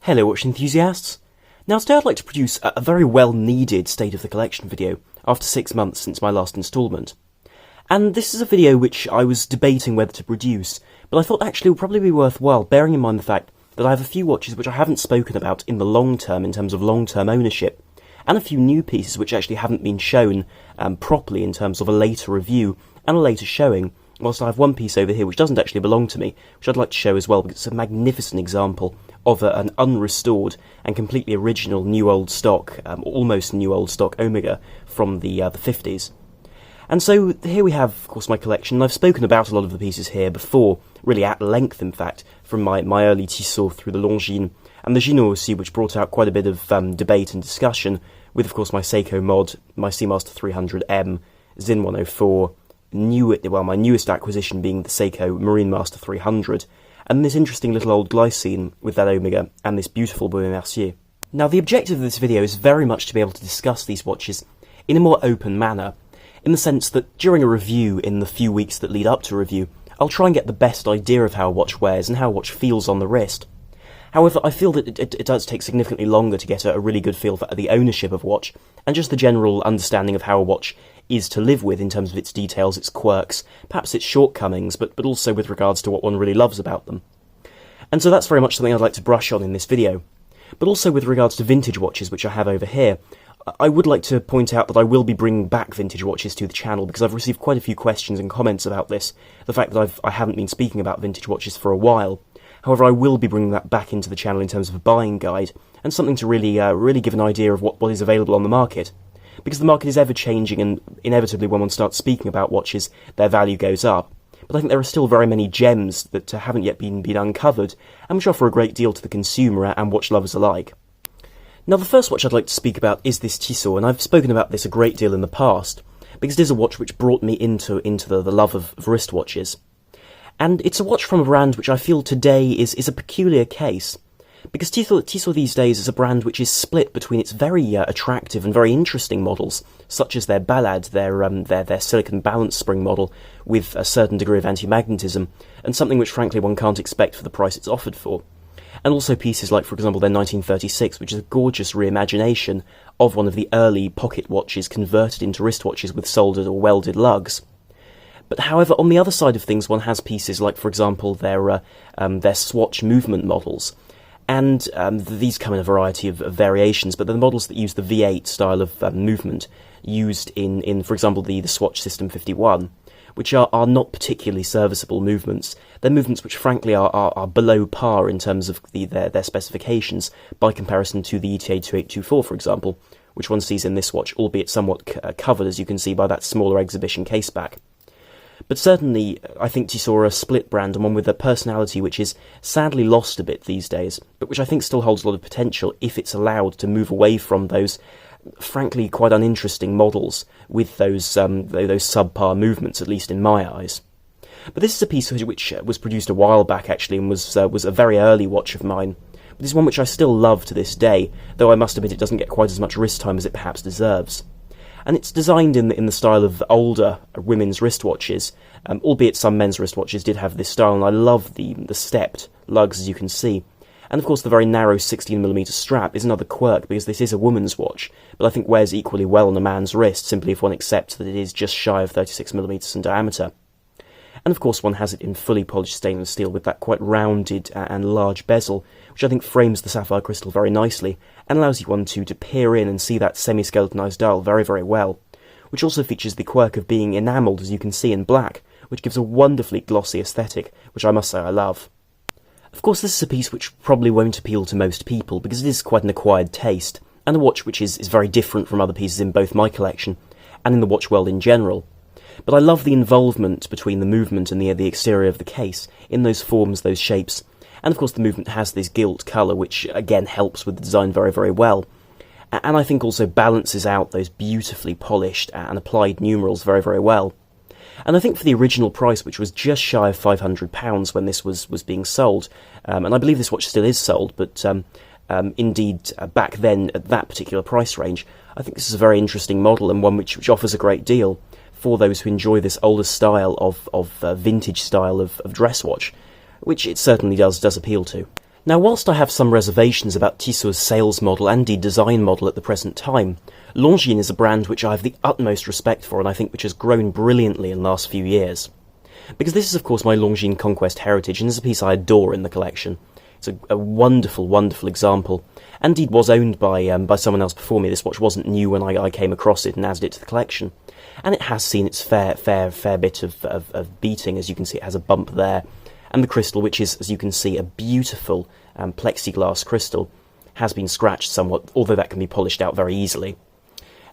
Hello watch enthusiasts! Now today I'd like to produce a very well needed State of the Collection video after 6 months since my last instalment. And this is a video which I was debating whether to produce, but I thought actually it would probably be worthwhile bearing in mind the fact that I have a few watches which I haven't spoken about in the long term in terms of long term ownership, and a few new pieces which actually haven't been shown properly in terms of a later review and a later showing, whilst I have one piece over here which doesn't actually belong to me, which I'd like to show as well because it's a magnificent example of an unrestored and completely original new old stock, almost new old stock Omega from the 50s. And so here we have, of course, my collection, and I've spoken about a lot of the pieces here before, really at length in fact, from my early Tissot through the Longines, and the Gino aussi, which brought out quite a bit of debate and discussion, with of course my Seiko mod, my Seamaster 300M, Zin 104, my newest acquisition being the Seiko Marine Master 300, and this interesting little old glycine with that Omega, and this beautiful Baume & Mercier. Now the objective of this video is very much to be able to discuss these watches in a more open manner, in the sense that during a review in the few weeks that lead up to a review, I'll try and get the best idea of how a watch wears and how a watch feels on the wrist. However, I feel that it does take significantly longer to get a really good feel for the ownership of a watch, and just the general understanding of how a watch is to live with in terms of its details, its quirks, perhaps its shortcomings, but also with regards to what one really loves about them. And so that's very much something I'd like to brush on in this video. But also with regards to vintage watches, which I have over here, I would like to point out that I will be bringing back vintage watches to the channel because I've received quite a few questions and comments about this, the fact that I haven't been speaking about vintage watches for a while. However, I will be bringing that back into the channel in terms of a buying guide, and something to really give an idea of what is available on the market. Because the market is ever changing, and inevitably when one starts speaking about watches, their value goes up. But I think there are still very many gems that haven't yet been uncovered, and which offer a great deal to the consumer and watch lovers alike. Now the first watch I'd like to speak about is this Tissot, and I've spoken about this a great deal in the past, because it is a watch which brought me into the love of wristwatches. And it's a watch from a brand which I feel today is a peculiar case, because Tissot these days is a brand which is split between its very attractive and very interesting models, such as their Ballade, their silicon balance spring model with a certain degree of anti-magnetism, and something which frankly one can't expect for the price it's offered for. And also pieces like, for example, their 1936, which is a gorgeous reimagination of one of the early pocket watches converted into wristwatches with soldered or welded lugs. But however, on the other side of things, one has pieces like, for example, their Swatch movement models. And these come in a variety of variations, but they're the models that use the V8 style of movement used in, for example, the Swatch System 51, which are not particularly serviceable movements. They're movements which, frankly, are below par in terms of their specifications by comparison to the ETA 2824, for example, which one sees in this watch, albeit somewhat covered, as you can see, by that smaller exhibition caseback. But certainly, I think Tissot are a split brand, and one with a personality which is sadly lost a bit these days, but which I think still holds a lot of potential if it's allowed to move away from those, frankly, quite uninteresting models with those subpar movements, at least in my eyes. But this is a piece which was produced a while back, actually, and was a very early watch of mine. But this is one which I still love to this day, though I must admit it doesn't get quite as much wrist time as it perhaps deserves. And it's designed in the style of older women's wristwatches, albeit some men's wristwatches did have this style, and I love the stepped lugs, as you can see. And of course the very narrow 16mm strap is another quirk, because this is a woman's watch, but I think wears equally well on a man's wrist, simply if one accepts that it is just shy of 36mm in diameter. And of course one has it in fully polished stainless steel with that quite rounded and large bezel, which I think frames the sapphire crystal very nicely, and allows you one to peer in and see that semi-skeletonized dial very, very well, which also features the quirk of being enamelled, as you can see, in black, which gives a wonderfully glossy aesthetic, which I must say I love. Of course this is a piece which probably won't appeal to most people, because it is quite an acquired taste, and a watch which is very different from other pieces in both my collection, and in the watch world in general. But I love the involvement between the movement and the exterior of the case, in those forms, those shapes, and of course the movement has this gilt colour, which again helps with the design very, very well. And I think also balances out those beautifully polished and applied numerals very, very well. And I think for the original price, which was just shy of £500 when this was being sold, and I believe this watch still is sold, but indeed back then at that particular price range, I think this is a very interesting model and one which offers a great deal for those who enjoy this older style of vintage style of dress watch, which it certainly does appeal to. Now, whilst I have some reservations about Tissot's sales model and indeed design model at the present time, Longines is a brand which I have the utmost respect for and I think which has grown brilliantly in the last few years. Because this is of course my Longines Conquest heritage and is a piece I adore in the collection. It's a wonderful, wonderful example. And indeed was owned by someone else before me. This watch wasn't new when I came across it and added it to the collection. And it has seen its fair bit of beating. As you can see, it has a bump there. And the crystal, which is, as you can see, a beautiful plexiglass crystal, has been scratched somewhat, although that can be polished out very easily.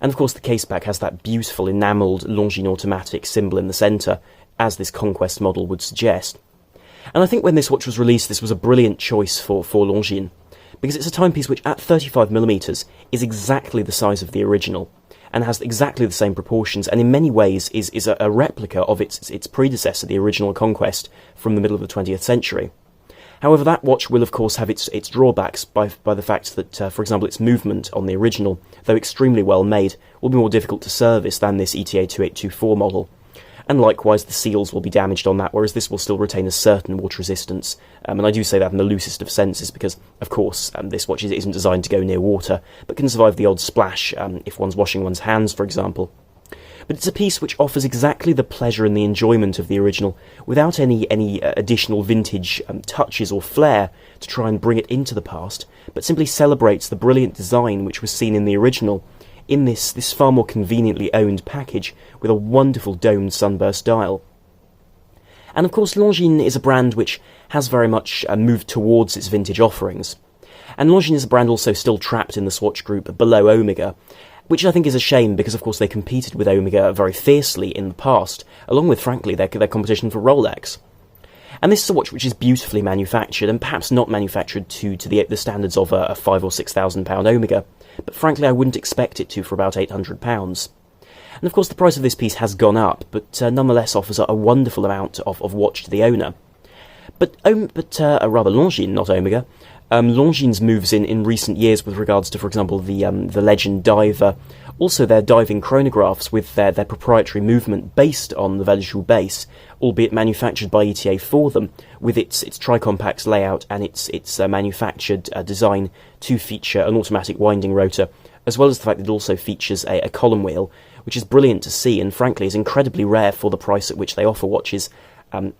And of course the caseback has that beautiful enamelled Longines automatic symbol in the centre, as this Conquest model would suggest. And I think when this watch was released, this was a brilliant choice for Longines, because it's a timepiece which at 35mm is exactly the size of the original, and has exactly the same proportions, and in many ways is a replica of its predecessor, the original Conquest, from the middle of the 20th century. However, that watch will of course have its drawbacks by the fact that, for example, its movement on the original, though extremely well made, will be more difficult to service than this ETA 2824 model. And likewise the seals will be damaged on that, whereas this will still retain a certain water resistance. And I do say that in the loosest of senses because, of course, this watch isn't designed to go near water, but can survive the odd splash if one's washing one's hands, for example. But it's a piece which offers exactly the pleasure and the enjoyment of the original, without any additional vintage touches or flair to try and bring it into the past, but simply celebrates the brilliant design which was seen in the original, in this far more conveniently owned package with a wonderful domed sunburst dial. And of course Longines is a brand which has very much moved towards its vintage offerings. And Longines is a brand also still trapped in the Swatch group below Omega, which I think is a shame because of course they competed with Omega very fiercely in the past, along with frankly their competition for Rolex. And this is a watch which is beautifully manufactured, and perhaps not manufactured to the standards of a £5,000 or £6,000 Omega, but frankly I wouldn't expect it to for about £800. And of course the price of this piece has gone up, but nonetheless offers a wonderful amount of watch to the owner. But rather Longines, not Omega. Longines moves in recent years with regards to, for example, the Legend Diver, also their diving chronographs with their proprietary movement based on the Velijoux base, albeit manufactured by ETA for them, with its tricompax layout and its manufactured design to feature an automatic winding rotor, as well as the fact that it also features a column wheel, which is brilliant to see and frankly is incredibly rare for the price at which they offer watches,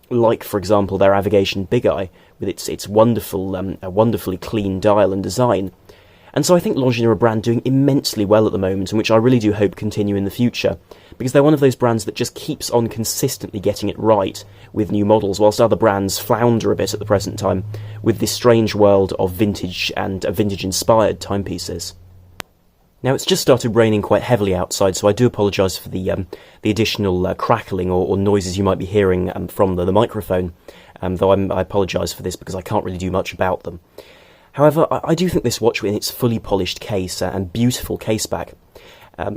like, for example, their Avigation Big Eye, with its wonderfully clean dial and design. And so I think Longines are a brand doing immensely well at the moment, and which I really do hope continue in the future, because they're one of those brands that just keeps on consistently getting it right with new models, whilst other brands flounder a bit at the present time with this strange world of vintage and vintage-inspired timepieces. Now, it's just started raining quite heavily outside, so I do apologise for the additional crackling or noises you might be hearing from the microphone, though I apologise for this because I can't really do much about them. However, I do think this watch in its fully polished case and beautiful caseback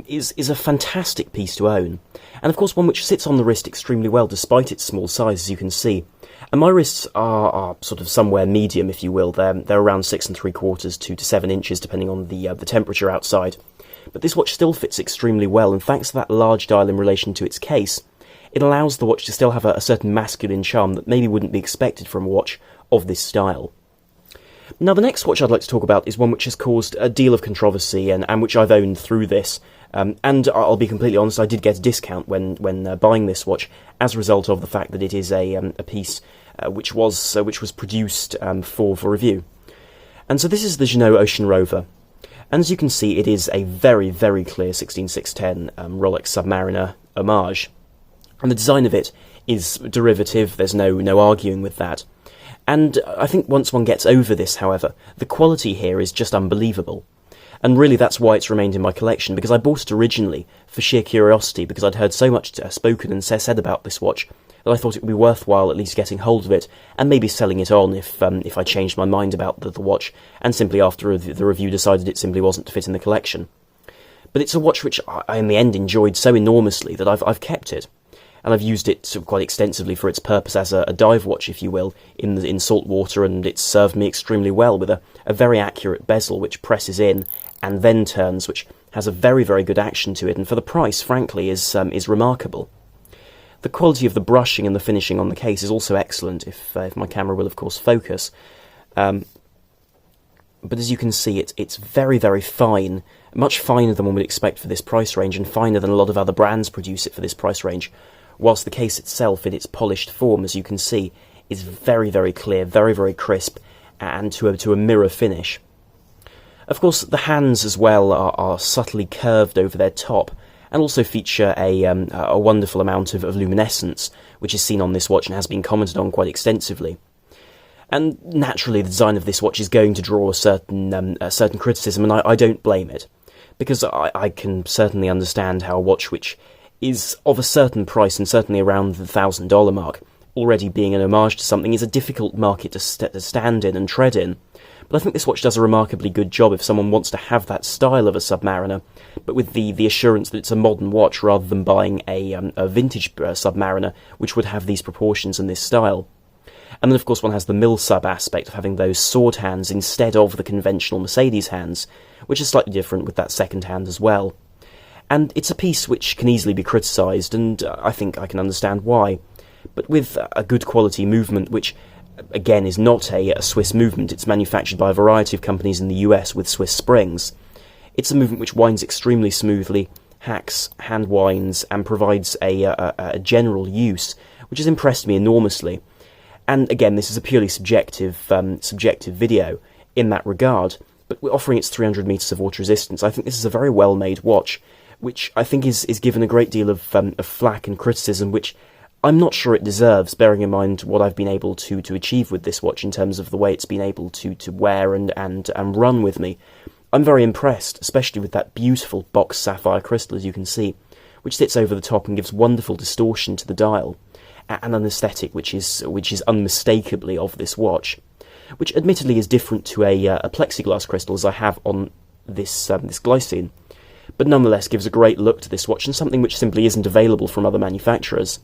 is a fantastic piece to own, and of course one which sits on the wrist extremely well despite its small size, as you can see. And my wrists are sort of somewhere medium, if you will. They're around 6 3/4 to 7 inches, depending on the temperature outside. But this watch still fits extremely well, and thanks to that large dial in relation to its case, it allows the watch to still have a certain masculine charm that maybe wouldn't be expected from a watch of this style. Now, the next watch I'd like to talk about is one which has caused a deal of controversy and which I've owned through this. And I'll be completely honest, I did get a discount when buying this watch as a result of the fact that it is a piece which was produced for review. And so this is the Jeannot Ocean Rover. And as you can see, it is a very, very clear 16610 Rolex Submariner homage. And the design of it is derivative, there's no arguing with that. And I think once one gets over this, however, the quality here is just unbelievable. And really that's why it's remained in my collection, because I bought it originally for sheer curiosity, because I'd heard so much spoken and said about this watch that I thought it would be worthwhile at least getting hold of it, and maybe selling it on if I changed my mind about the watch, and simply after the review decided it simply wasn't to fit in the collection. But it's a watch which I in the end enjoyed so enormously that I've kept it. And I've used it sort of quite extensively for its purpose as a dive watch, if you will, in salt water, and it's served me extremely well with a very accurate bezel which presses in and then turns, which has a very, very good action to it, and for the price, frankly, is remarkable. The quality of the brushing and the finishing on the case is also excellent, if my camera will, of course, focus. but as you can see, it's very, very fine, much finer than one would expect for this price range, and finer than a lot of other brands produce it for this price range, whilst the case itself, in its polished form, as you can see, is very, very clear, very, very crisp, and to a mirror finish. Of course, the hands as well are subtly curved over their top, and also feature a wonderful amount of luminescence, which is seen on this watch and has been commented on quite extensively. And naturally, the design of this watch is going to draw a certain criticism, and I don't blame it, because I can certainly understand how a watch which is of a certain price, and certainly around the $1,000 mark, already being an homage to something, is a difficult market to stand in and tread in. But I think this watch does a remarkably good job if someone wants to have that style of a Submariner, but with the assurance that it's a modern watch rather than buying a vintage Submariner, which would have these proportions and this style. And then, of course, one has the mil-sub aspect of having those sword hands instead of the conventional Mercedes hands, which is slightly different with that second hand as well. And it's a piece which can easily be criticised, and I think I can understand why. But with a good quality movement, which, again, is not a Swiss movement, it's manufactured by a variety of companies in the US with Swiss springs. It's a movement which winds extremely smoothly, hacks, hand winds, and provides a general use, which has impressed me enormously. And again, this is a purely subjective video in that regard, but we're offering its 300 metres of water resistance. I think this is a very well-made watch, which I think is given a great deal of flack and criticism, which I'm not sure it deserves, bearing in mind what I've been able to achieve with this watch in terms of the way it's been able to wear and run with me. I'm very impressed, especially with that beautiful box sapphire crystal, as you can see, which sits over the top and gives wonderful distortion to the dial, and an aesthetic which is unmistakably of this watch, which admittedly is different to a plexiglass crystal as I have on this glycine, but nonetheless gives a great look to this watch and something which simply isn't available from other manufacturers.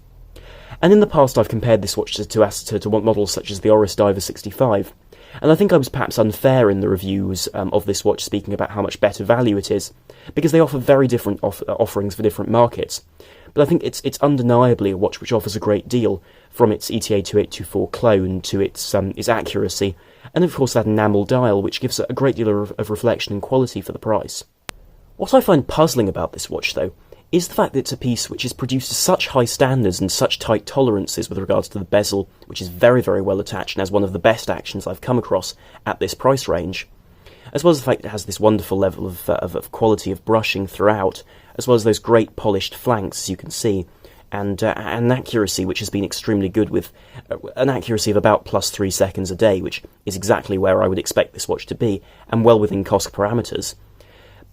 And in the past I've compared this watch to models such as the Oris Diver 65, and I think I was perhaps unfair in the reviews of this watch, speaking about how much better value it is, because they offer very different offerings for different markets. But I think it's undeniably a watch which offers a great deal, from its ETA 2824 clone to its accuracy, and of course that enamel dial, which gives a great deal of reflection and quality for the price. What I find puzzling about this watch, though, is the fact that it's a piece which is produced to such high standards and such tight tolerances with regards to the bezel, which is very, very well attached and has one of the best actions I've come across at this price range, as well as the fact that it has this wonderful level of quality of brushing throughout, as well as those great polished flanks, as you can see, and an accuracy which has been extremely good, with an accuracy of about plus 3 seconds a day, which is exactly where I would expect this watch to be, and well within cost parameters.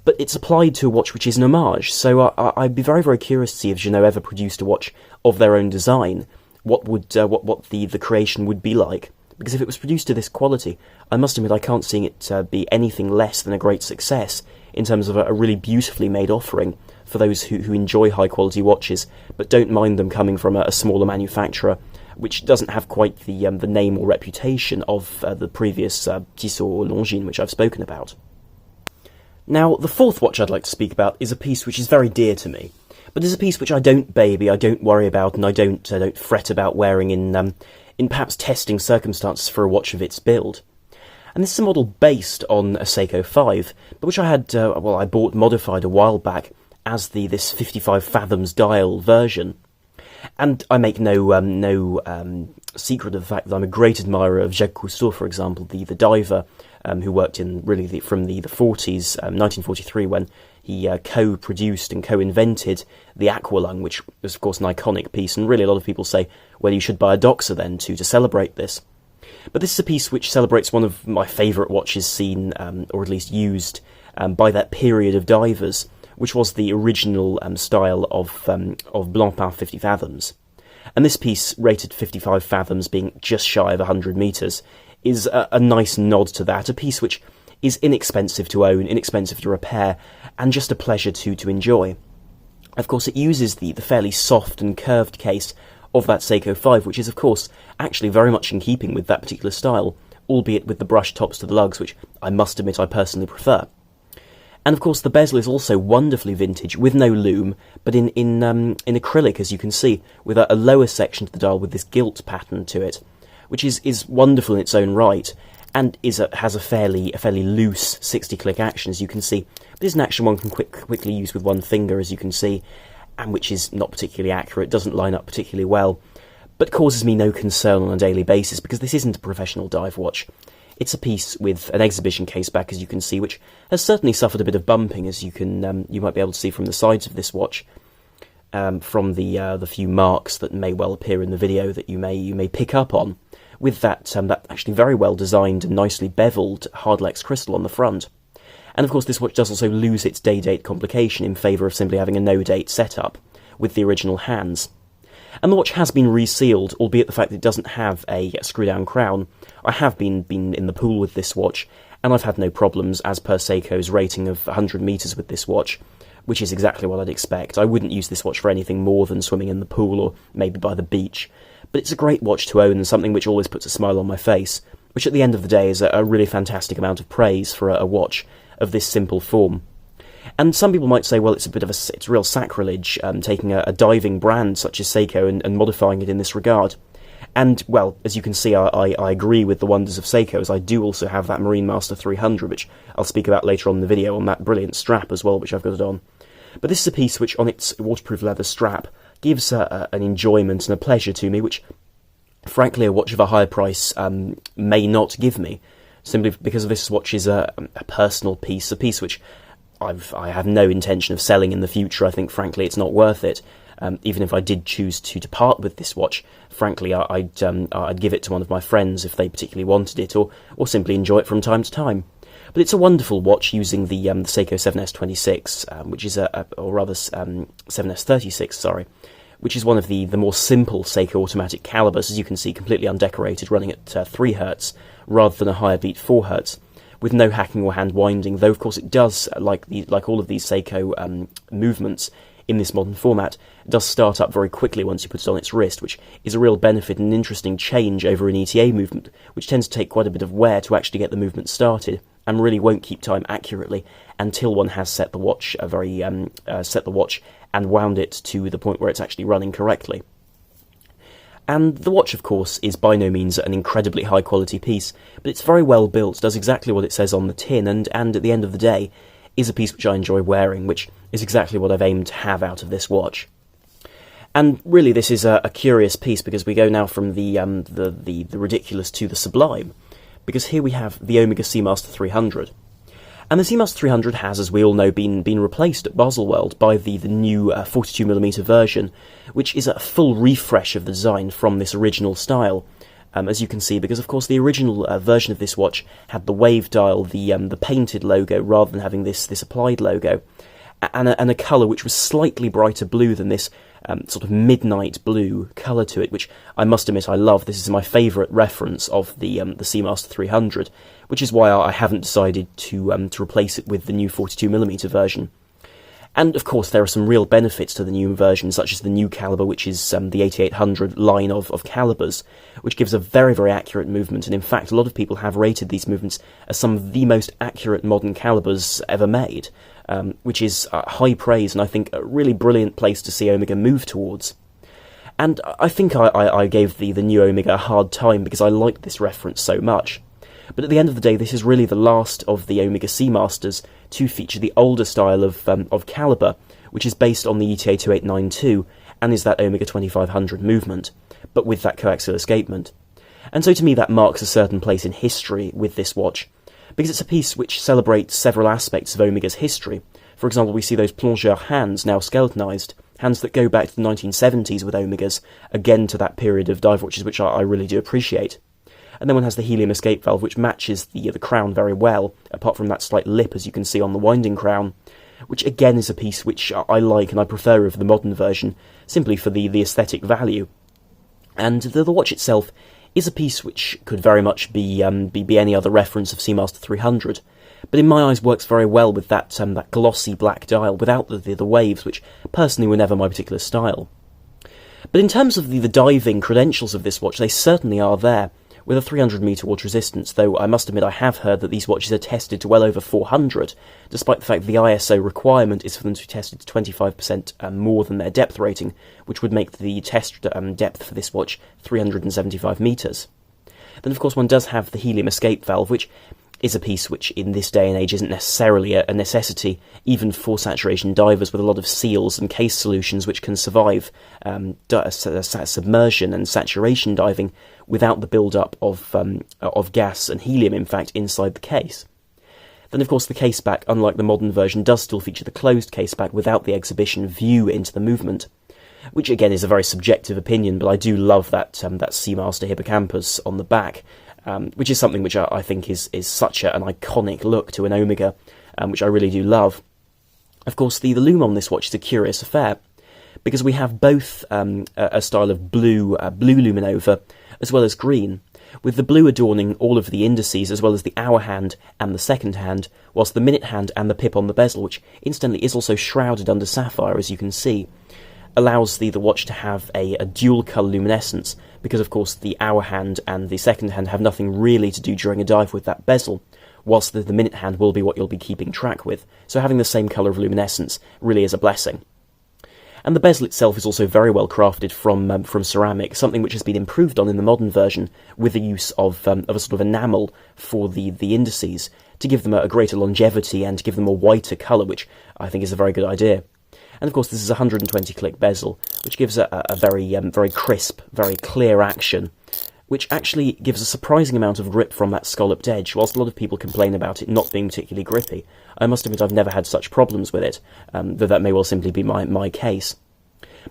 But it's applied to a watch which is an homage, so I'd be very, very curious to see if Jeanneau ever produced a watch of their own design, what the creation would be like. Because if it was produced to this quality, I must admit I can't see it be anything less than a great success in terms of a really beautifully made offering for those who enjoy high-quality watches, but don't mind them coming from a smaller manufacturer, which doesn't have quite the name or reputation of the previous Tissot or Longines, which I've spoken about. Now, the fourth watch I'd like to speak about is a piece which is very dear to me, but is a piece which I don't baby, I don't worry about, and I don't fret about wearing in perhaps testing circumstances for a watch of its build. And this is a model based on a Seiko 5, but which I had, I bought modified a while back as this 55 fathoms dial version. And I make no secret of the fact that I'm a great admirer of Jacques Cousteau, for example, the diver who worked in really from the 40s, 1943, when he co-produced and co-invented the Aqualung, which was, of course, an iconic piece, and really a lot of people say, well, you should buy a Doxa then to celebrate this. But this is a piece which celebrates one of my favourite watches seen, or at least used, by that period of divers, which was the original style of Blancpain 50 fathoms. And this piece, rated 55 fathoms, being just shy of 100 metres, is a nice nod to that, a piece which is inexpensive to own, inexpensive to repair, and just a pleasure to enjoy. Of course, it uses the fairly soft and curved case of that Seiko 5, which is, of course, actually very much in keeping with that particular style, albeit with the brush tops to the lugs, which I must admit I personally prefer. And of course, the bezel is also wonderfully vintage, with no loom, but in acrylic, as you can see, with a lower section to the dial with this gilt pattern to it, which is wonderful in its own right, and has a fairly loose 60-click action, as you can see. This is an action one can quickly use with one finger, as you can see, and which is not particularly accurate, doesn't line up particularly well, but causes me no concern on a daily basis, because this isn't a professional dive watch. It's a piece with an exhibition case back, as you can see, which has certainly suffered a bit of bumping, as you might be able to see from the sides of this watch, from the few marks that may well appear in the video that you may pick up on, with that actually very well designed and nicely beveled Hardlex crystal on the front. And of course this watch does also lose its day-date complication in favour of simply having a no-date setup, with the original hands. And the watch has been resealed, albeit the fact that it doesn't have a screw-down crown. I have been in the pool with this watch, and I've had no problems, as per Seiko's rating of 100 metres with this watch, which is exactly what I'd expect. I wouldn't use this watch for anything more than swimming in the pool or maybe by the beach. But it's a great watch to own and something which always puts a smile on my face, which at the end of the day is a really fantastic amount of praise for a watch of this simple form. And some people might say, well, it's real sacrilege taking a diving brand such as Seiko and modifying it in this regard. And, well, as you can see, I agree with the wonders of Seiko, as I do also have that Marine Master 300, which I'll speak about later on in the video, on that brilliant strap as well, which I've got it on. But this is a piece which, on its waterproof leather strap, gives an enjoyment and a pleasure to me, which, frankly, a watch of a higher price may not give me, simply because this watch is a personal piece, a piece which I have no intention of selling in the future. I think, frankly, it's not worth it. Even if I did choose to depart with this watch, frankly, I'd give it to one of my friends if they particularly wanted it, or simply enjoy it from time to time. But it's a wonderful watch using the Seiko 7S26, which is 7S36, sorry, which is one of the more simple Seiko automatic calibers, as you can see, completely undecorated, running at 3 Hz rather than a higher beat 4 Hz, with no hacking or hand winding. Though of course it does, like all of these Seiko movements in this modern format, it does start up very quickly once you put it on its wrist, which is a real benefit and an interesting change over an ETA movement, which tends to take quite a bit of wear to actually get the movement started, and really won't keep time accurately until one has set the watch and wound it to the point where it's actually running correctly. And the watch, of course, is by no means an incredibly high-quality piece, but it's very well built, does exactly what it says on the tin, and at the end of the day, is a piece which I enjoy wearing, which is exactly what I've aimed to have out of this watch. And really, this is a curious piece, because we go now from the ridiculous to the sublime, because here we have the Omega Seamaster 300. And the Seamaster 300 has, as we all know, been replaced at Baselworld by the new 42mm version, which is a full refresh of the design from this original style, as you can see, because of course the original version of this watch had the wave dial, the painted logo, rather than having this applied logo, and a colour which was slightly brighter blue than this sort of midnight blue colour to it, which I must admit I love. This is my favourite reference of the Seamaster 300, which is why I haven't decided to replace it with the new 42mm version. And of course there are some real benefits to the new version, such as the new caliber, which is the 8800 line of calibers, which gives a very, very accurate movement, and in fact a lot of people have rated these movements as some of the most accurate modern calibers ever made, which is high praise, and I think a really brilliant place to see Omega move towards. And I think I gave the new Omega a hard time because I liked this reference so much. But at the end of the day, this is really the last of the Omega Seamasters to feature the older style of caliber, which is based on the ETA 2892 and is that Omega 2500 movement, but with that coaxial escapement. And so to me that marks a certain place in history with this watch, because it's a piece which celebrates several aspects of Omega's history. For example, we see those plongeur hands now skeletonized, hands that go back to the 1970s with Omegas, again to that period of dive watches which I really do appreciate. And then one has the helium escape valve, which matches the crown very well, apart from that slight lip, as you can see on the winding crown, which again is a piece which I like and I prefer over the modern version, simply for the aesthetic value. And the watch itself is a piece which could very much be any other reference of Seamaster 300, but in my eyes works very well with that glossy black dial, without the waves, which personally were never my particular style. But in terms of the diving credentials of this watch, they certainly are there, with a 300 metre water resistance, though I must admit I have heard that these watches are tested to well over 400, despite the fact that the ISO requirement is for them to be tested to 25% more than their depth rating, which would make the test depth for this watch 375 metres. then of course one does have the helium escape valve, which is a piece which in this day and age isn't necessarily a necessity, even for saturation divers with a lot of seals and case solutions which can survive submersion and saturation diving without the build-up of gas and helium, in fact, inside the case. Then, of course, the caseback, unlike the modern version, does still feature the closed caseback without the exhibition view into the movement, which again is a very subjective opinion, but I do love that Seamaster hippocampus on the back, which is something which I think is such an iconic look to an Omega, which I really do love. Of course, the lume on this watch is a curious affair, because we have both a style of blue luminova as well as green, with the blue adorning all of the indices as well as the hour hand and the second hand, whilst the minute hand and the pip on the bezel, which incidentally is also shrouded under sapphire as you can see, allows the watch to have a dual colour luminescence, because of course the hour hand and the second hand have nothing really to do during a dive with that bezel, whilst the minute hand will be what you'll be keeping track with, so having the same colour of luminescence really is a blessing. And the bezel itself is also very well crafted from ceramic, something which has been improved on in the modern version with the use of a sort of enamel for the indices to give them a greater longevity and to give them a whiter colour, which I think is a very good idea. And of course this is a 120 click bezel, which gives a very crisp, very clear action, which actually gives a surprising amount of grip from that scalloped edge. Whilst a lot of people complain about it not being particularly grippy, I must admit I've never had such problems with it, though that may well simply be my case.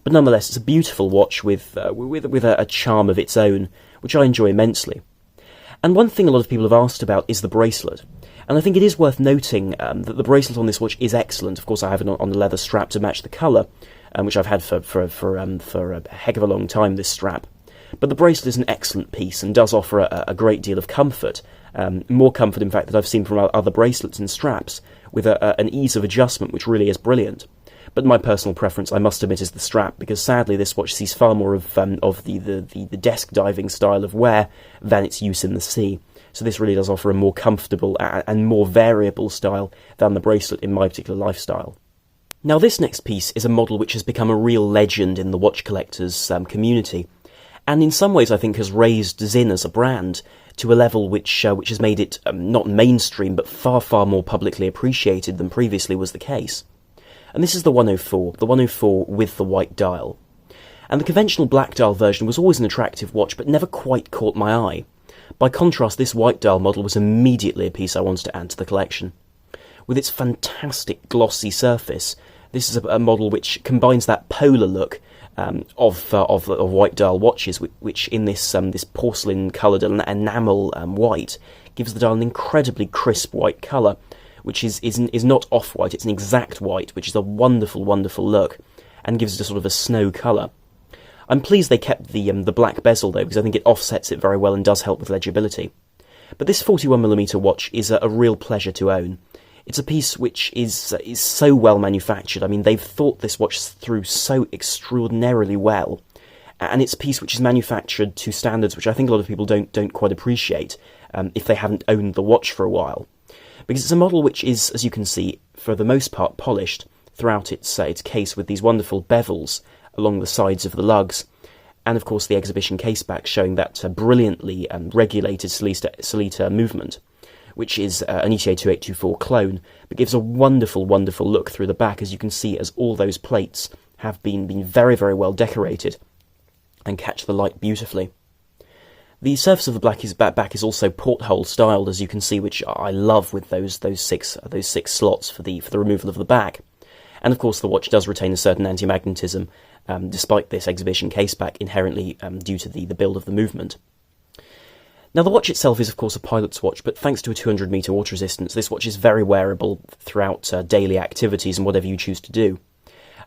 But nonetheless, it's a beautiful watch with a charm of its own, which I enjoy immensely. And one thing a lot of people have asked about is the bracelet. And I think it is worth noting that the bracelet on this watch is excellent. Of course, I have it on the leather strap to match the colour, which I've had for a heck of a long time, this strap. But the bracelet is an excellent piece and does offer a great deal of comfort, more comfort, in fact, that I've seen from other bracelets and straps, with an ease of adjustment which really is brilliant. But my personal preference, I must admit, is the strap, because sadly this watch sees far more of the desk diving style of wear than its use in the sea. So this really does offer a more comfortable and more variable style than the bracelet in my particular lifestyle. Now this next piece is a model which has become a real legend in the watch collectors community, and in some ways I think has raised Zinn as a brand to a level which has made it not mainstream but far more publicly appreciated than previously was the case. And this is the 104 with the white dial. And the conventional black dial version was always an attractive watch but never quite caught my eye. By contrast, this white dial model was immediately a piece I wanted to add to the collection. With its fantastic glossy surface, this is a model which combines that polar look of white dial watches, which in this porcelain-coloured enamel white gives the dial an incredibly crisp white colour, which is not off-white, it's an exact white, which is a wonderful look, and gives it a sort of a snow colour. I'm pleased they kept the black bezel though, because I think it offsets it very well and does help with legibility. But this 41mm watch is a real pleasure to own. It's a piece which is so well manufactured. I mean, they've thought this watch through so extraordinarily well, and it's a piece which is manufactured to standards which I think a lot of people don't quite appreciate if they haven't owned the watch for a while. Because it's a model which is, as you can see, for the most part polished throughout its case with these wonderful bevels along the sides of the lugs, and of course the exhibition caseback showing that brilliantly regulated Solita movement, which is an ETA 2824 clone, but gives a wonderful look through the back, as you can see, as all those plates have been very well decorated and catch the light beautifully. The surface of the back is also porthole styled, as you can see, which I love, with those six slots for the removal of the back. And of course the watch does retain a certain anti-magnetism, despite this exhibition caseback inherently due to the build of the movement. Now the watch itself is of course a pilot's watch, but thanks to a 200 metre water resistance, this watch is very wearable throughout daily activities and whatever you choose to do.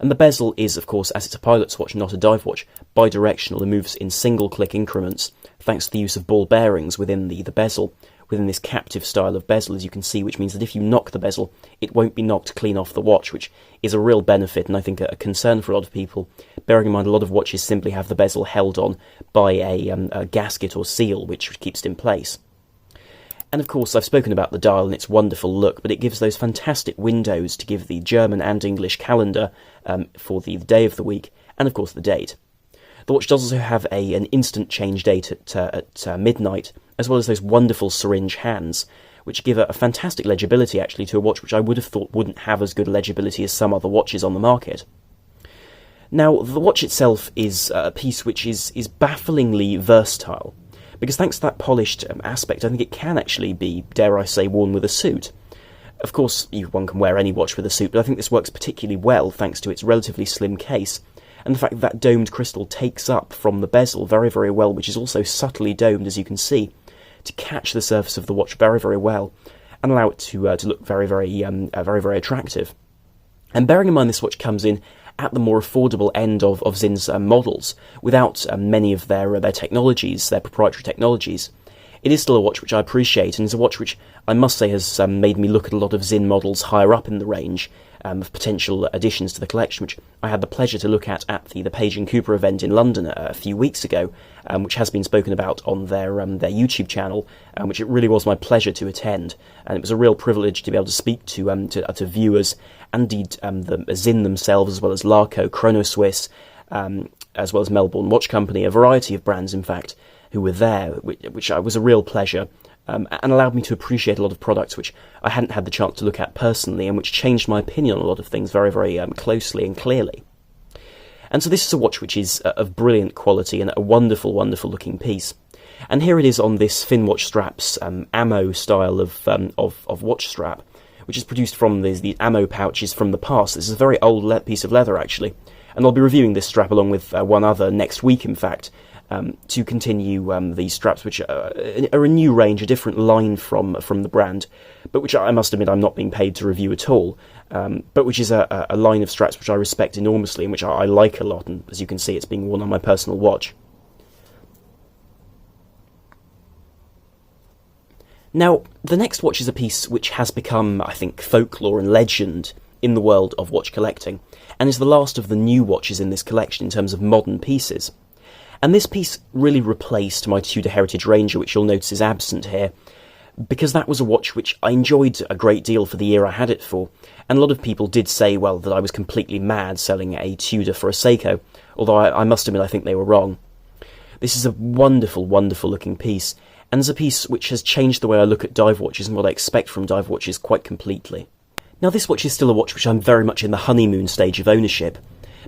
And the bezel is, of course, as it's a pilot's watch, not a dive watch, bidirectional and moves in single-click increments, thanks to the use of ball bearings within the bezel, within this captive style of bezel, as you can see, which means that if you knock the bezel, it won't be knocked clean off the watch, which is a real benefit and I think a concern for a lot of people, bearing in mind a lot of watches simply have the bezel held on by a gasket or seal, which keeps it in place. And of course, I've spoken about the dial and its wonderful look, but it gives those fantastic windows to give the German and English calendar for the day of the week, and of course the date. The watch does also have an instant change date at midnight, as well as those wonderful syringe hands, which give a fantastic legibility actually to a watch which I would have thought wouldn't have as good legibility as some other watches on the market. Now, the watch itself is a piece which is bafflingly versatile, because thanks to that polished aspect, I think it can actually be, dare I say, worn with a suit. Of course, one can wear any watch with a suit, but I think this works particularly well thanks to its relatively slim case, and the fact that domed crystal takes up from the bezel very, very well, which is also subtly domed, as you can see, to catch the surface of the watch very, very well, and allow it to look very, very attractive. And bearing in mind this watch comes in at the more affordable end of Zinn's models, without many of their technologies, their proprietary technologies, it is still a watch which I appreciate, and is a watch which I must say has made me look at a lot of Zinn models higher up in the range of potential additions to the collection, which I had the pleasure to look at the Page & Cooper event in London a few weeks ago, which has been spoken about on their YouTube channel, which it really was my pleasure to attend, and it was a real privilege to be able to speak to viewers, and indeed the Zinn themselves, as well as Larco, Chrono Swiss, as well as Melbourne Watch Company, a variety of brands in fact, who were there, which was a real pleasure, and allowed me to appreciate a lot of products which I hadn't had the chance to look at personally, and which changed my opinion on a lot of things very, very closely and clearly. And so this is a watch which is of brilliant quality and a wonderful, wonderful looking piece. And here it is on this Finwatch straps, ammo style of watch strap, which is produced from the ammo pouches from the past. This is a very old piece of leather actually, and I'll be reviewing this strap along with one other next week in fact, to continue these straps, which are a new range, a different line from the brand, but which I must admit I'm not being paid to review at all, but which is a line of straps which I respect enormously and which I like a lot, and as you can see it's being worn on my personal watch. Now, the next watch is a piece which has become, I think, folklore and legend in the world of watch collecting, and is the last of the new watches in this collection in terms of modern pieces. And this piece really replaced my Tudor Heritage Ranger, which you'll notice is absent here, because that was a watch which I enjoyed a great deal for the year I had it for, and a lot of people did say, well, that I was completely mad selling a Tudor for a Seiko, although I must admit I think they were wrong. This is a wonderful, wonderful looking piece, and is a piece which has changed the way I look at dive watches and what I expect from dive watches quite completely. Now, this watch is still a watch which I'm very much in the honeymoon stage of ownership,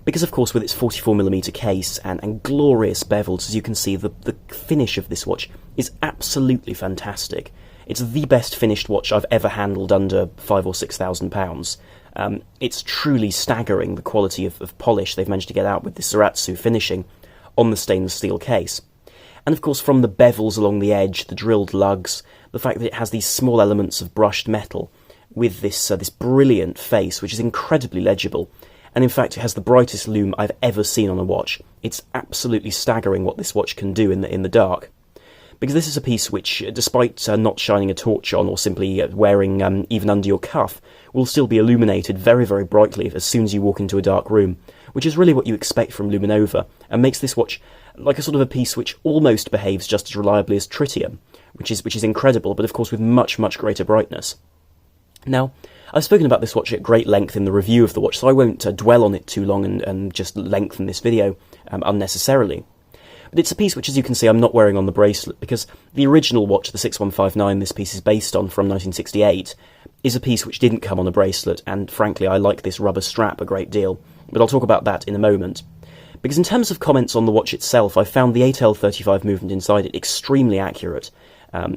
because of course with its 44mm case and glorious bevels, as you can see, the finish of this watch is absolutely fantastic. It's the best finished watch I've ever handled under £5,000 or £6,000. It's truly staggering the quality of polish they've managed to get out with the Soratsu finishing on the stainless steel case. And of course from the bevels along the edge, the drilled lugs, the fact that it has these small elements of brushed metal with this brilliant face, which is incredibly legible, and in fact it has the brightest lume I've ever seen on a watch. It's absolutely staggering what this watch can do in the dark. Because this is a piece which, despite not shining a torch on or simply wearing even under your cuff, will still be illuminated very, very brightly as soon as you walk into a dark room, which is really what you expect from Luminova, and makes this watch like a sort of a piece which almost behaves just as reliably as tritium, which is incredible, but of course with much, much greater brightness. Now, I've spoken about this watch at great length in the review of the watch, so I won't dwell on it too long and just lengthen this video unnecessarily. But it's a piece which, as you can see, I'm not wearing on the bracelet, because the original watch, the 6159 this piece is based on from 1968, is a piece which didn't come on a bracelet, and frankly I like this rubber strap a great deal, but I'll talk about that in a moment. Because in terms of comments on the watch itself, I found the 8L35 movement inside it extremely accurate,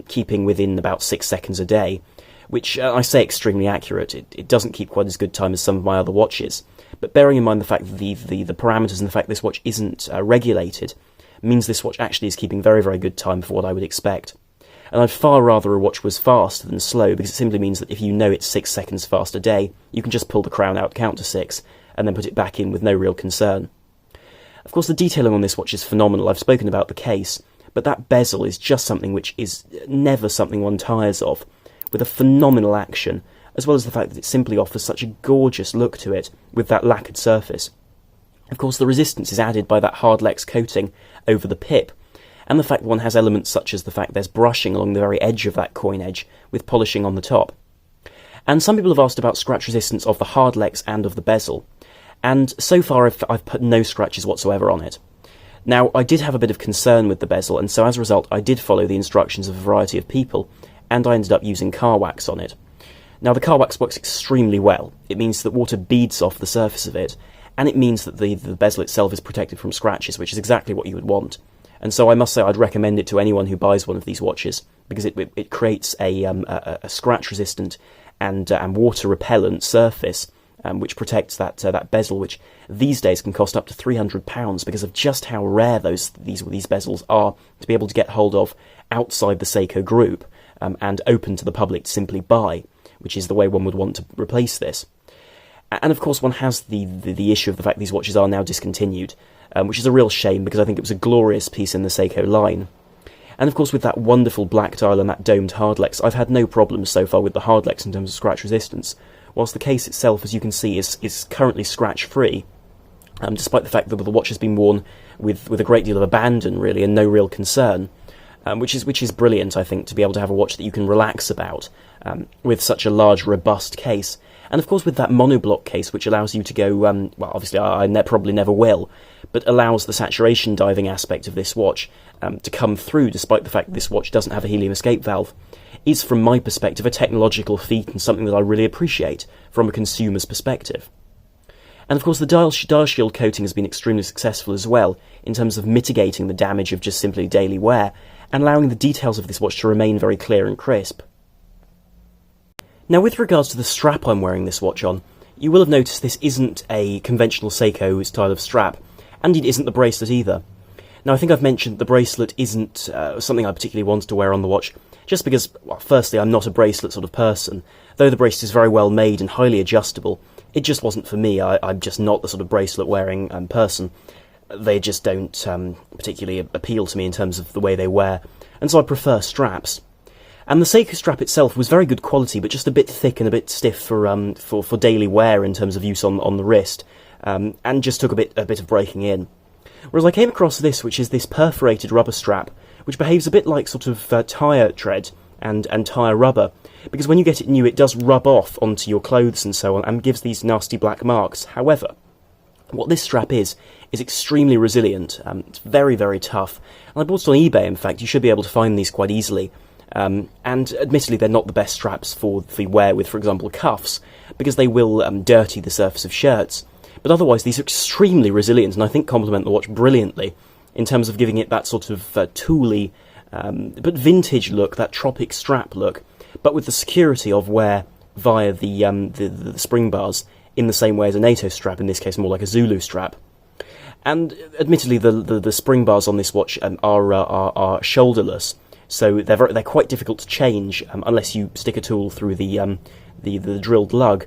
keeping within about 6 seconds a day, which I say extremely accurate. It doesn't keep quite as good time as some of my other watches, but bearing in mind the fact that the parameters and the fact this watch isn't regulated, means this watch actually is keeping very, very good time for what I would expect. And I'd far rather a watch was fast than slow, because it simply means that if you know it's 6 seconds fast a day, you can just pull the crown out, count to 6, and then put it back in with no real concern. Of course, the detailing on this watch is phenomenal. I've spoken about the case, but that bezel is just something which is never something one tires of, with a phenomenal action, as well as the fact that it simply offers such a gorgeous look to it with that lacquered surface. Of course, the resistance is added by that hard Lex coating over the pip, and the fact that one has elements such as the fact there's brushing along the very edge of that coin edge with polishing on the top. And some people have asked about scratch resistance of the hard Lex and of the bezel, and so far I've put no scratches whatsoever on it. Now, I did have a bit of concern with the bezel, and so as a result I did follow the instructions of a variety of people, and I ended up using car wax on it. Now, the car wax works extremely well. It means that water beads off the surface of it, and it means that the bezel itself is protected from scratches, which is exactly what you would want. And so I must say I'd recommend it to anyone who buys one of these watches, because it creates a scratch-resistant and water-repellent surface, which protects that bezel, which these days can cost up to £300 because of just how rare these bezels are to be able to get hold of outside the Seiko group and open to the public to simply buy, which is the way one would want to replace this. And of course one has the issue of the fact these watches are now discontinued, which is a real shame because I think it was a glorious piece in the Seiko line. And of course with that wonderful black dial and that domed hardlex, I've had no problems so far with the hardlex in terms of scratch resistance, whilst the case itself, as you can see, is currently scratch-free, despite the fact that the watch has been worn with a great deal of abandon, really, and no real concern, which is brilliant, I think, to be able to have a watch that you can relax about with such a large, robust case. And of course with that monoblock case, which allows you to go, well, obviously I probably never will, but allows the saturation diving aspect of this watch to come through, despite the fact that this watch doesn't have a helium escape valve, is, from my perspective, a technological feat and something that I really appreciate from a consumer's perspective. And of course the dial shield coating has been extremely successful as well, in terms of mitigating the damage of just simply daily wear, and allowing the details of this watch to remain very clear and crisp. Now, with regards to the strap I'm wearing this watch on, you will have noticed this isn't a conventional Seiko style of strap, and it isn't the bracelet either. Now, I think I've mentioned the bracelet isn't something I particularly wanted to wear on the watch, just because, well, firstly, I'm not a bracelet sort of person. Though the bracelet is very well made and highly adjustable, it just wasn't for me. I'm just not the sort of bracelet-wearing person. They just don't particularly appeal to me in terms of the way they wear, and so I prefer straps. And the Seiko strap itself was very good quality, but just a bit thick and a bit stiff for daily wear in terms of use on the wrist, and just took a bit of breaking in. Whereas I came across this, which is this perforated rubber strap, which behaves a bit like sort of tyre tread and tyre rubber, because when you get it new it does rub off onto your clothes and so on, and gives these nasty black marks. However, what this strap is extremely resilient. It's very, very tough. And I bought it on eBay, in fact. You should be able to find these quite easily. And admittedly, they're not the best straps for wear with, for example, cuffs, because they will dirty the surface of shirts. But otherwise, these are extremely resilient, and I think complement the watch brilliantly in terms of giving it that sort of tooly, but vintage look, that tropic strap look, but with the security of wear via the spring bars in the same way as a NATO strap, in this case more like a Zulu strap. And admittedly, the spring bars on this watch are shoulderless, so they're quite difficult to change unless you stick a tool through the drilled lug.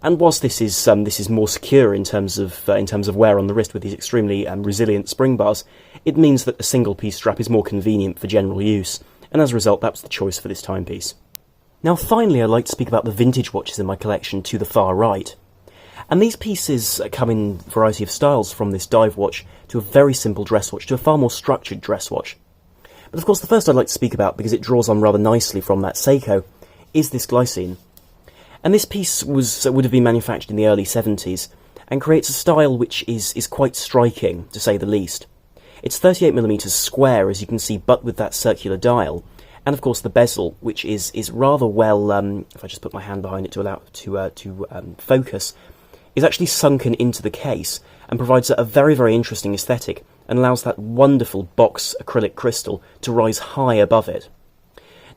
And whilst this is more secure in terms of wear on the wrist with these extremely resilient spring bars, it means that a single piece strap is more convenient for general use, and as a result, that was the choice for this timepiece. Now, finally, I'd like to speak about the vintage watches in my collection to the far right. And these pieces come in a variety of styles, from this dive watch to a very simple dress watch to a far more structured dress watch. But of course, the first I'd like to speak about, because it draws on rather nicely from that Seiko, is this glycine. And this piece would have been manufactured in the early 70s, and creates a style which is quite striking, to say the least. It's 38mm square, as you can see, but with that circular dial, and of course the bezel, which is rather well, if I just put my hand behind it to allow it to focus, is actually sunken into the case, and provides a very, very interesting aesthetic, and allows that wonderful box acrylic crystal to rise high above it.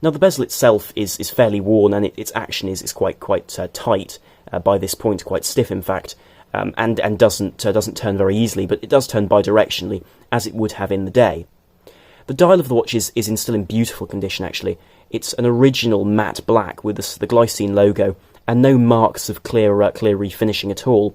Now, the bezel itself is fairly worn, and its action is quite tight by this point, quite stiff in fact, and doesn't turn very easily, but it does turn bidirectionally, as it would have in the day. The dial of the watch is still in beautiful condition, actually. It's an original matte black with the glycine logo, and no marks of clear refinishing at all.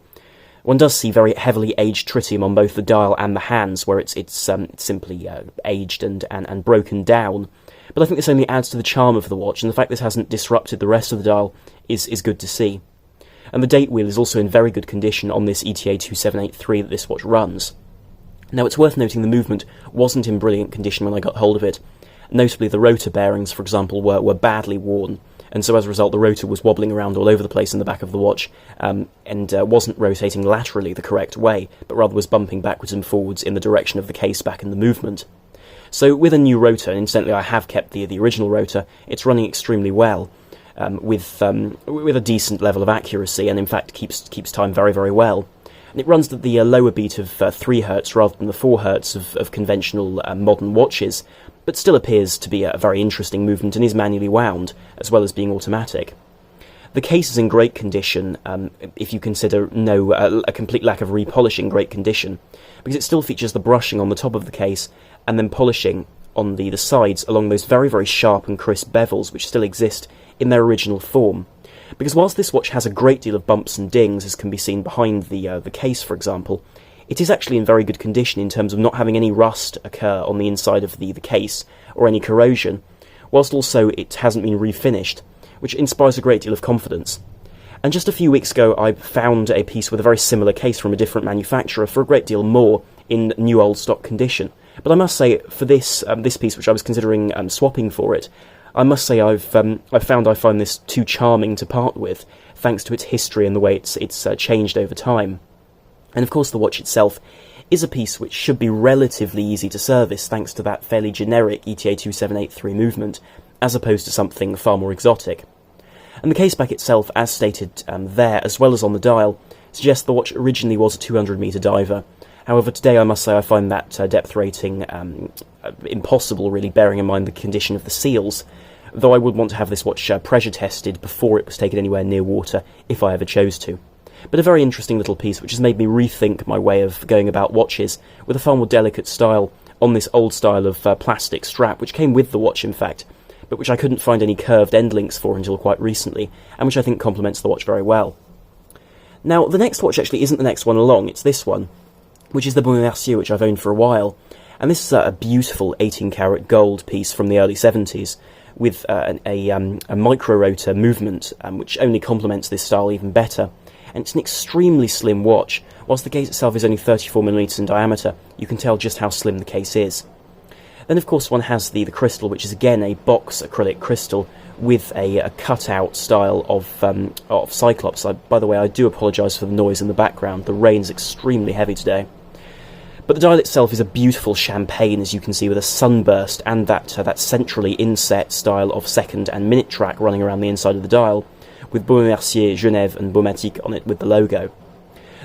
One does see very heavily aged tritium on both the dial and the hands, where it's simply aged and broken down. But I think this only adds to the charm of the watch, and the fact this hasn't disrupted the rest of the dial is good to see. And the date wheel is also in very good condition on this ETA 2783 that this watch runs. Now, it's worth noting the movement wasn't in brilliant condition when I got hold of it. Notably, the rotor bearings, for example, were badly worn, and so as a result the rotor was wobbling around all over the place in the back of the watch, and wasn't rotating laterally the correct way, but rather was bumping backwards and forwards in the direction of the case back in the movement. So with a new rotor, and incidentally I have kept the original rotor, it's running extremely well, with a decent level of accuracy, and in fact keeps time very, very well. And it runs at the lower beat of 3 Hz rather than the 4 Hz of conventional modern watches, but still appears to be a very interesting movement and is manually wound, as well as being automatic. The case is in great condition, if you consider a complete lack of repolish in great condition, because it still features the brushing on the top of the case, and then polishing on the sides along those very, very sharp and crisp bevels which still exist in their original form. Because whilst this watch has a great deal of bumps and dings, as can be seen behind the case, for example, it is actually in very good condition in terms of not having any rust occur on the inside of the case, or any corrosion, whilst also it hasn't been refinished, which inspires a great deal of confidence. And just a few weeks ago I found a piece with a very similar case from a different manufacturer for a great deal more in new old stock condition. But I must say, for this piece, which I was considering swapping for it, I must say I find this too charming to part with, thanks to its history and the way it's changed over time. And of course the watch itself is a piece which should be relatively easy to service, thanks to that fairly generic ETA 2783 movement, as opposed to something far more exotic. And the caseback itself, as stated there, as well as on the dial, suggests the watch originally was a 200-metre diver. However, today I must say I find that depth rating impossible, really, bearing in mind the condition of the seals, though I would want to have this watch pressure tested before it was taken anywhere near water, if I ever chose to. But a very interesting little piece which has made me rethink my way of going about watches, with a far more delicate style on this old style of plastic strap, which came with the watch in fact, but which I couldn't find any curved end links for until quite recently, and which I think complements the watch very well. Now, the next watch actually isn't the next one along, it's this one, which is the Baume & Mercier, which I've owned for a while. And this is a beautiful 18-karat gold piece from the early 70s, with a micro-rotor movement, which only complements this style even better. And it's an extremely slim watch. Whilst the case itself is only 34mm in diameter, you can tell just how slim the case is. Then, of course, one has the crystal, which is again a box acrylic crystal with a cut-out style of Cyclops. By the way, I do apologise for the noise in the background. The rain's extremely heavy today. But the dial itself is a beautiful champagne, as you can see, with a sunburst and that centrally inset style of second and minute track running around the inside of the dial, with Baume & Mercier, Genève and Baumatique on it with the logo.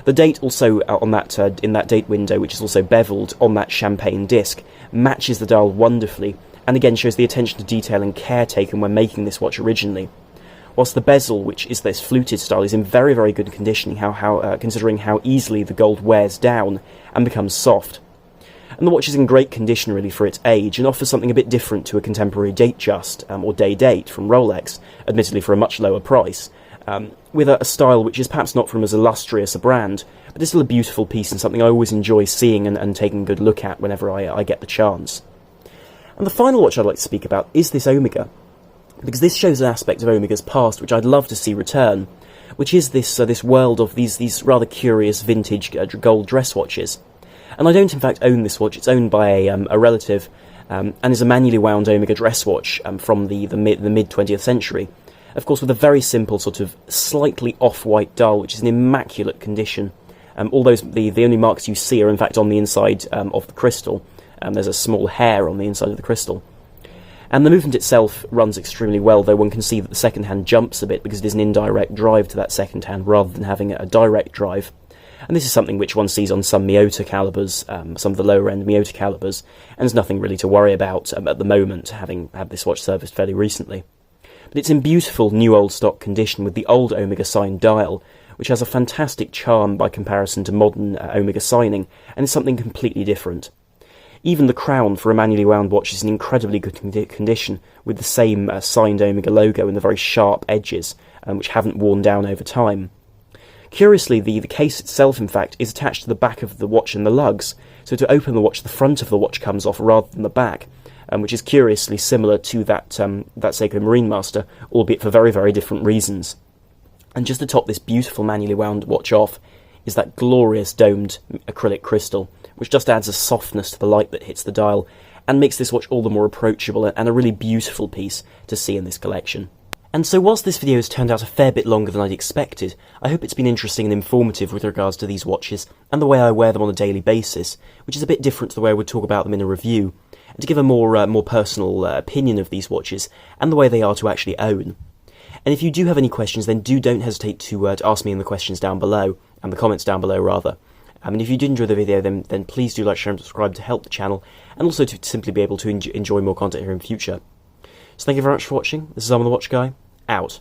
The date also on that in that date window, which is also beveled on that champagne disc, matches the dial wonderfully, and again shows the attention to detail and care taken when making this watch originally. Whilst the bezel, which is this fluted style, is in very, very good condition, considering how easily the gold wears down and becomes soft. And the watch is in great condition, really, for its age, and offers something a bit different to a contemporary Datejust, or Day-Date from Rolex, admittedly for a much lower price, with a style which is perhaps not from as illustrious a brand, but is still a beautiful piece and something I always enjoy seeing and taking a good look at whenever I get the chance. And the final watch I'd like to speak about is this Omega, because this shows an aspect of Omega's past which I'd love to see return, which is this world of these rather curious vintage gold dress watches. And I don't in fact own this watch. It's owned by a relative, and is a manually wound Omega dress watch from the mid 20th century. Of course, with a very simple sort of slightly off-white dial, which is in immaculate condition. All those the only marks you see are in fact on the inside of the crystal. There's a small hair on the inside of the crystal. And the movement itself runs extremely well, though one can see that the second hand jumps a bit because it is an indirect drive to that second hand rather than having a direct drive. And this is something which one sees on some Miyota calibers, some of the lower end Miyota calibers, and there's nothing really to worry about at the moment, having had this watch serviced fairly recently. But it's in beautiful new old stock condition with the old Omega sign dial, which has a fantastic charm by comparison to modern Omega signing, and is something completely different. Even the crown for a manually wound watch is in incredibly good condition, with the same signed Omega logo and the very sharp edges, which haven't worn down over time. Curiously, the case itself, in fact, is attached to the back of the watch and the lugs, so to open the watch, the front of the watch comes off rather than the back, which is curiously similar to that Seiko Marine Master, albeit for very, very different reasons. And just to top this beautiful manually wound watch off is that glorious domed acrylic crystal, which just adds a softness to the light that hits the dial, and makes this watch all the more approachable and a really beautiful piece to see in this collection. And so whilst this video has turned out a fair bit longer than I'd expected, I hope it's been interesting and informative with regards to these watches and the way I wear them on a daily basis, which is a bit different to the way I would talk about them in a review, and to give a more personal opinion of these watches and the way they are to actually own. And if you do have any questions, then don't hesitate to ask me in the questions down below, and the comments down below rather. And if you did enjoy the video, then please do like, share and subscribe to help the channel, and also to simply be able to enjoy more content here in future. So thank you very much for watching. This is Arm the Watch Guy, out.